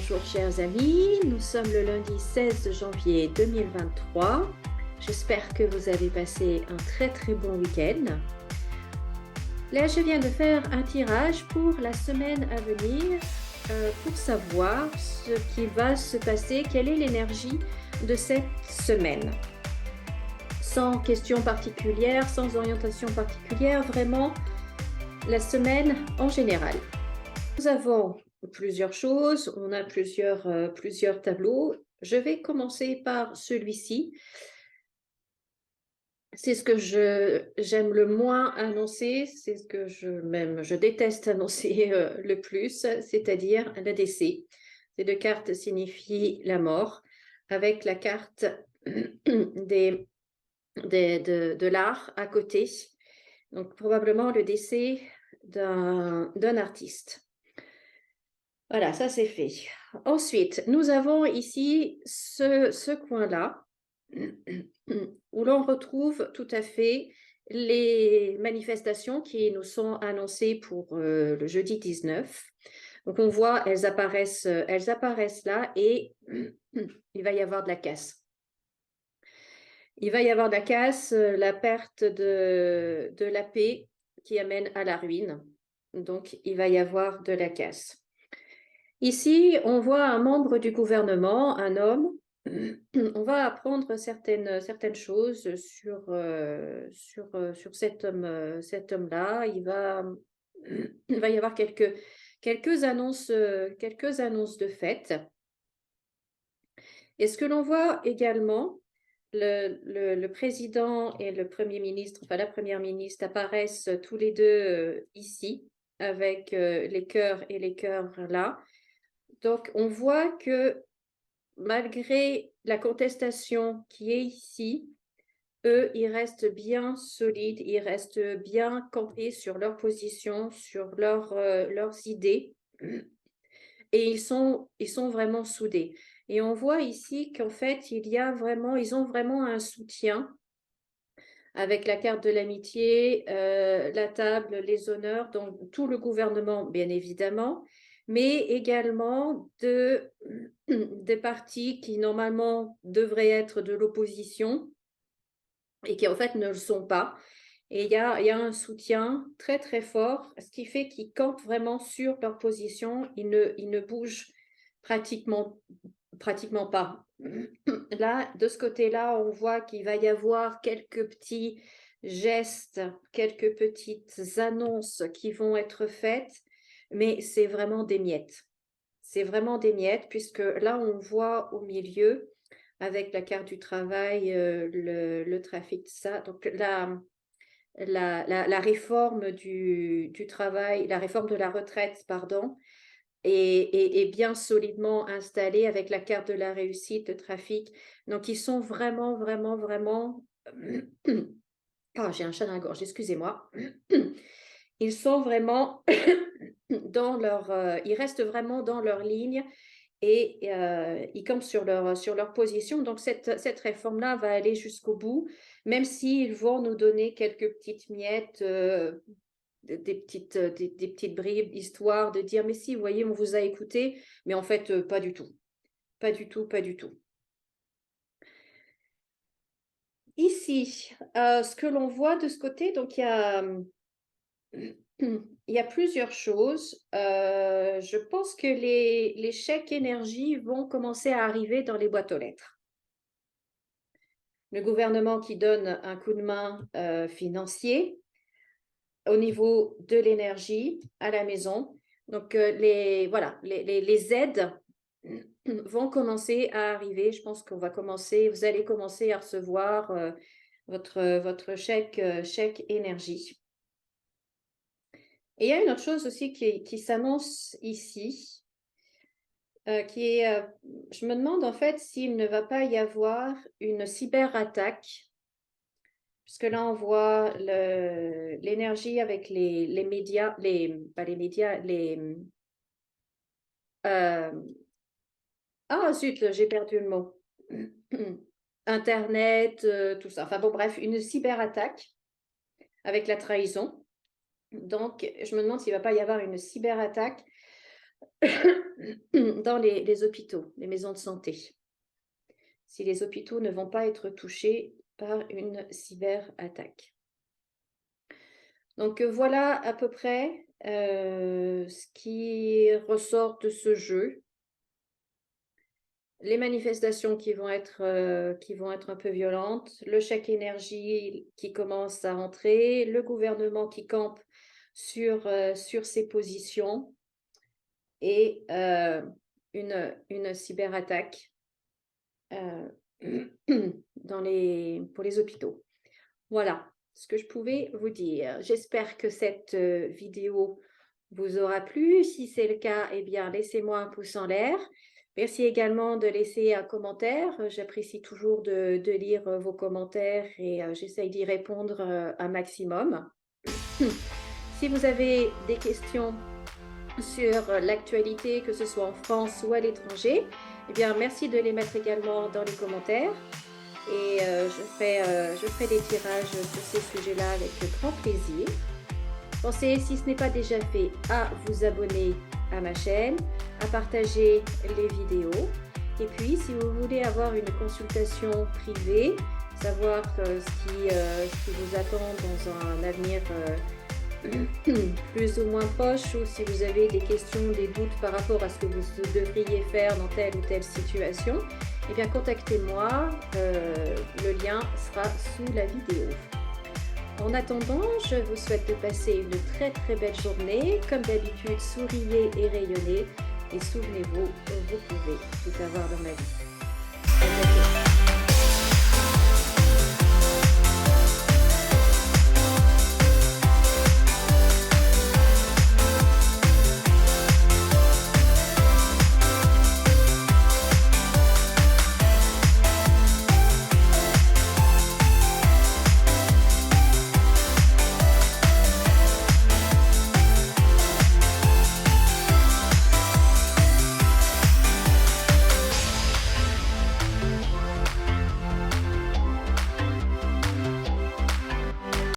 Bonjour chers amis, nous sommes le lundi 16 janvier 2023. J'espère que vous avez passé un très bon week-end. Là, je viens de faire un tirage pour la semaine à venir pour savoir ce qui va se passer, quelle est l'énergie de cette semaine. Sans question particulière, sans orientation particulière, vraiment la semaine en général. Nous avons plusieurs choses, on a plusieurs tableaux. Je vais commencer par celui-ci. C'est ce que j'aime le moins annoncer, c'est ce que je déteste annoncer le plus, c'est-à-dire le décès. Ces deux cartes signifient la mort, avec la carte de l'art à côté. Donc probablement le décès d'un artiste. Voilà, ça c'est fait. Ensuite, nous avons ici ce coin-là où l'on retrouve tout à fait les manifestations qui nous sont annoncées pour le jeudi 19. Donc on voit, elles apparaissent là et il va y avoir de la casse. Il va y avoir de la casse, la perte de la paix qui amène à la ruine. Donc il va y avoir de la casse. Ici, on voit un membre du gouvernement, un homme. On va apprendre certaines choses sur cet homme-là. Il va y avoir quelques annonces de fête. Et ce que l'on voit également, le président et le premier ministre, enfin la première ministre, apparaissent tous les deux ici, avec les cœurs et les cœurs là. Donc, on voit que malgré la contestation qui est ici, eux, ils restent bien solides, ils restent bien campés sur leur position, sur leurs idées, et ils sont vraiment soudés. Et on voit ici qu'en fait, ils ont vraiment un soutien avec la carte de l'amitié, la table, les honneurs, donc tout le gouvernement, bien évidemment, mais également des partis qui normalement devraient être de l'opposition et qui en fait ne le sont pas. Et il y a un soutien très fort, ce qui fait qu'ils campent vraiment sur leur position, ils ne bougent pratiquement pas. Là, de ce côté-là, on voit qu'il va y avoir quelques petits gestes, quelques petites annonces qui vont être faites, mais c'est vraiment des miettes. C'est vraiment des miettes, puisque là, on voit au milieu, avec la carte du travail, le trafic, ça. Donc, la réforme du travail, la réforme de la retraite, pardon, est bien solidement installée avec la carte de la réussite, le trafic. Donc, ils sont vraiment. Oh, j'ai un chat dans la gorge, excusez-moi. Ils sont vraiment ils restent vraiment dans leur ligne et ils campent sur leur position. Donc, cette réforme-là va aller jusqu'au bout, même s'ils vont nous donner quelques petites miettes, des petites bribes, histoire de dire, mais si, vous voyez, on vous a écouté, mais en fait, pas du tout. Pas du tout. Ici, ce que l'on voit de ce côté, donc il y a plusieurs choses. Je pense que les chèques énergie vont commencer à arriver dans les boîtes aux lettres. Le gouvernement qui donne un coup de main financier au niveau de l'énergie à la maison. Donc, les aides vont commencer à arriver. Je pense vous allez commencer à recevoir votre chèque énergie. Et il y a une autre chose aussi qui s'annonce ici, je me demande en fait s'il ne va pas y avoir une cyberattaque, puisque là on voit l'énergie avec les médias, pas les médias, ah zut, j'ai perdu le mot. Internet, tout ça. Enfin bon, bref, une cyberattaque avec la trahison. Donc, je me demande s'il ne va pas y avoir une cyberattaque dans les hôpitaux, les maisons de santé. Si les hôpitaux ne vont pas être touchés par une cyberattaque. Donc voilà à peu près ce qui ressort de ce jeu. Les manifestations qui vont être un peu violentes, le chèque énergie qui commence à rentrer, le gouvernement qui campe sur ses positions et une cyberattaque pour les hôpitaux. Voilà ce que je pouvais vous dire. J'espère que cette vidéo vous aura plu. Si c'est le cas, eh bien, laissez-moi un pouce en l'air. Merci également de laisser un commentaire. J'apprécie toujours de lire vos commentaires et j'essaye d'y répondre un maximum. Si vous avez des questions sur l'actualité, que ce soit en France ou à l'étranger, eh bien, merci de les mettre également dans les commentaires. Et je ferai des tirages sur ces sujets-là avec grand plaisir. Pensez, si ce n'est pas déjà fait, à vous abonner à ma chaîne, à partager les vidéos. Et puis, si vous voulez avoir une consultation privée, savoir ce qui vous attend dans un avenir plus ou moins proche, ou si vous avez des questions, des doutes par rapport à ce que vous devriez faire dans telle ou telle situation, eh bien contactez-moi, le lien sera sous la vidéo. En attendant, je vous souhaite de passer une très très belle journée. Comme d'habitude, souriez et rayonnez. Et souvenez-vous, vous pouvez tout avoir dans la vie.